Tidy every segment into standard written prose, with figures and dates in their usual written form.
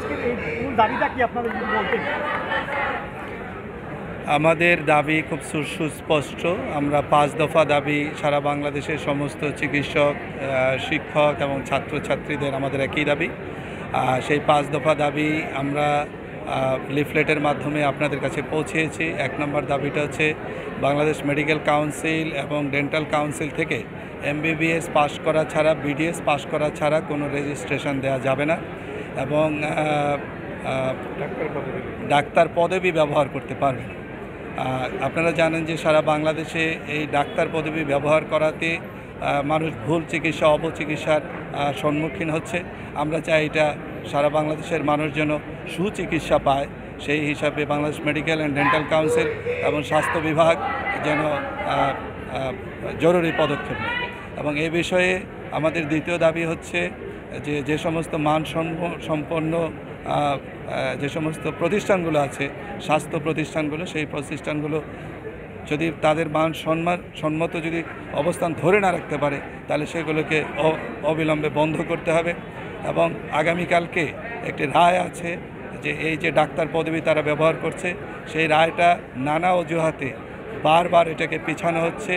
আজকের এই মূল দাবিটা কি আপনাদের যদি বলতেন? আমাদের দাবি খুব সুস্পষ্ট। আমরা 5 দফা দাবি সারা বাংলাদেশের সমস্ত চিকিৎসক, শিক্ষক এবং ছাত্রছাত্রীদের আমাদের একই দাবি। সেই 5 দফা দাবি আমরা লিফলেটের মাধ্যমে আপনাদের কাছে পৌঁছেছি। 1 নম্বর দাবিটা হচ্ছে বাংলাদেশ মেডিকেল কাউন্সিল এবং ডেন্টাল কাউন্সিল থেকে MBBS পাস করা ছাড়া, BDS পাস করা ছাড়া কোনো রেজিস্ট্রেশন দেওয়া যাবে না এবং ডাক্তার পদবি ব্যবহার করতে পারবে না। আপনারা জানেন যে সারা বাংলাদেশে এই ডাক্তার পদবি ব্যবহার করাতে মানুষ ভুল চিকিৎসা, অপচিকিৎসার সম্মুখীন হচ্ছে। আমরা চাই এটা সারা বাংলাদেশের মানুষ যেন সুচিকিৎসা পায়, সেই হিসাবে Bangladesh medical and dental council এবং স্বাস্থ্য বিভাগ যেন জরুরি পদক্ষেপ নেয়। এবং এই বিষয়ে আমাদের দ্বিতীয় দাবি হচ্ছে যে সমস্ত সম্পন্ন যে সমস্ত প্রতিষ্ঠানগুলো আছে, স্বাস্থ্য প্রতিষ্ঠানগুলো, সেই প্রতিষ্ঠানগুলো যদি তাদের সম্মত যদি অবস্থান ধরে না রাখতে পারে, তাহলে সেগুলোকে অবিলম্বে বন্ধ করতে হবে। এবং আগামীকালকে একটি রায় আছে যে এই যে ডাক্তার পদবি তারা ব্যবহার করছে, সেই রায়টা নানা অজুহাতে বারবার এটাকে পিছানো হচ্ছে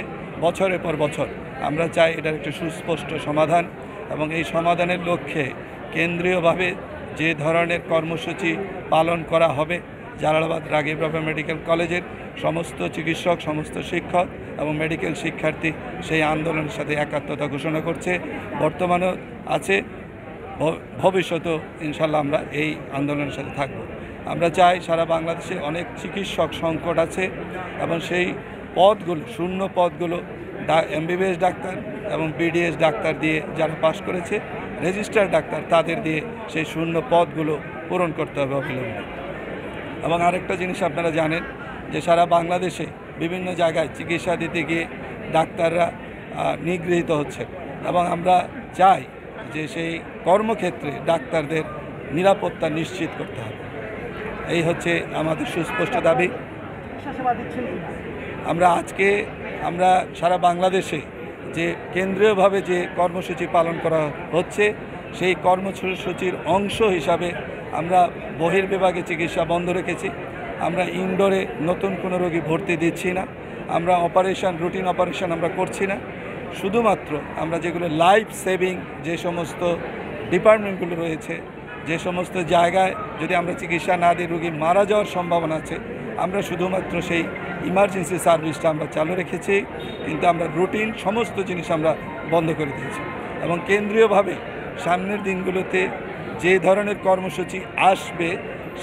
বছরের পর বছর। আমরা চাই এটার একটি সুস্পষ্ট সমাধান এবং এই সমাধানের লক্ষ্যে কেন্দ্রীয়ভাবে যে ধরনের কর্মসূচি পালন করা হবে, জালালাবাদ রাগিব রাবেয়া মেডিকেল কলেজের সমস্ত চিকিৎসক, সমস্ত শিক্ষক এবং মেডিকেল শিক্ষার্থী সেই আন্দোলনের সাথে একাত্মতা ঘোষণা করছে। বর্তমানেও আছে, ভবিষ্যতেও ইনশাল্লাহ আমরা এই আন্দোলনের সাথে থাকব। আমরা চাই সারা বাংলাদেশে অনেক চিকিৎসক সংকট আছে এবং সেই পদগুলো, শূন্য পদগুলো MBBS ডাক্তার এবং BDS ডাক্তার দিয়ে যারা পাশ করেছে, রেজিস্টার্ড ডাক্তার তাদের দিয়ে সেই শূন্য পদগুলো পূরণ করতে হবে অবিলম্বে। এবং আরেকটা জিনিস আপনারা জানেন যে সারা বাংলাদেশে বিভিন্ন জায়গায় চিকিৎসা দিতে গিয়ে ডাক্তাররা নিগৃহীত হচ্ছে এবং আমরা চাই যে সেই কর্মক্ষেত্রে ডাক্তারদের নিরাপত্তা নিশ্চিত করতে হবে। এই হচ্ছে আমাদের সুস্পষ্ট দাবি। আমরা সারা বাংলাদেশে যে কেন্দ্রীয়ভাবে যে কর্মসূচি পালন করা হচ্ছে, সেই কর্মসূচির অংশ হিসাবে আমরা বহির্বিভাগে চিকিৎসা বন্ধ রেখেছি। আমরা ইনডোরে নতুন কোনো রোগী ভর্তি দিচ্ছি না। আমরা রুটিন অপারেশন আমরা করছি না। শুধুমাত্র আমরা যেগুলো লাইফ সেভিং যে সমস্ত ডিপার্টমেন্টগুলো রয়েছে, যে সমস্ত জায়গায় যদি আমরা চিকিৎসা না দিই রোগী মারা যাওয়ার সম্ভাবনা আছে, আমরা শুধুমাত্র সেই ইমার্জেন্সি সার্ভিসটা আমরা চালু রেখেছি, কিন্তু আমরা রুটিন সমস্ত জিনিস আমরা বন্ধ করে দিয়েছি। এবং কেন্দ্রীয়ভাবে সামনের দিনগুলোতে যে ধরনের কর্মসূচি আসবে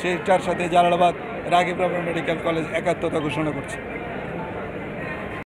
সেটার সাথে জালালাবাদ রাগিব রাবেয়া মেডিকেল কলেজ একাত্মতা ঘোষণা করছে।